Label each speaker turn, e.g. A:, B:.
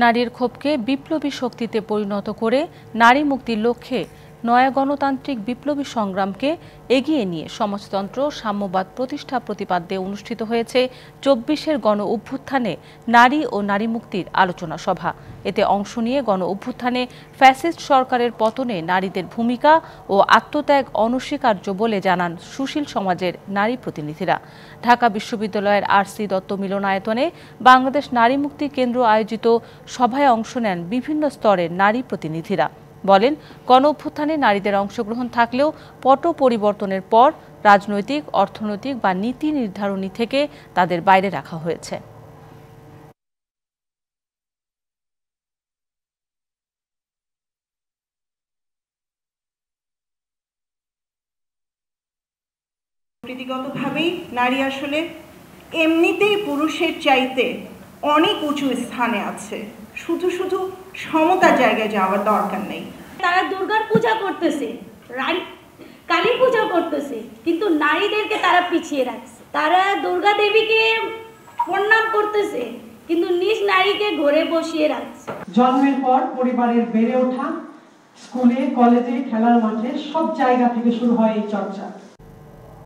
A: নারীর ক্ষোভকে বিপ্লবী শক্তিতে পরিণত করে নারী মুক্তির লক্ষ্যে নয়া গণতান্ত্রিক বিপ্লবী সংগ্রামকে এগিয়ে নিয়ে সমাজতন্ত্র সাম্যবাদ প্রতিষ্ঠা প্রতিপাদ্যে অনুষ্ঠিত হয়েছে ২৪-এর গণ অভ্যুত্থানে নারী ও নারী মুক্তির আলোচনা সভা। এতে অংশ নিয়ে গণ অভ্যুত্থানে ফ্যাসিস্ট সরকারের পতনে নারীদের ভূমিকা ও আত্মত্যাগ অনস্বীকার্য বলে জানান সুশীল সমাজের নারী প্রতিনিধিরা। ঢাকা বিশ্ববিদ্যালয়ের আর.সি. দত্ত মিলনায়তনে বাংলাদেশ নারী মুক্তি কেন্দ্র আয়োজিত সভায় অংশ নেন বিভিন্ন স্তরের নারী প্রতিনিধিরা। বলেন, গণ অভ্যুত্থানে নারীদের অংশগ্রহণ থাকলেও পট পরিবর্তনের পর রাজনৈতিক, অর্থনৈতিক বা নীতি নির্ধারণী থেকে তাদের বাইরে রাখা হয়েছে।
B: প্রকৃতিগতভাবেই নারী আসলে এমনিতেই পুরুষের চাইতে অনেক উঁচু স্থানে আছে, শুধু শুধু সমতার জায়গায় যাওয়ার দরকার নেই।
C: তারা দুর্গার পূজা করতেছে, কালী পূজা করতেছে, কিন্তু নারীদেরকে তারা পিছিয়ে রাখছে। তারা দুর্গা দেবীকে প্রণাম করতেছে, কিন্তু নিজ নারীকে ঘরে বসিয়ে রাখছে।
D: জন্মের পর পরিবারের বেড়ে ওঠা, স্কুলে, কলেজে, খেলার মাঠে সব জায়গা থেকে শুরু হয় এই চর্চা।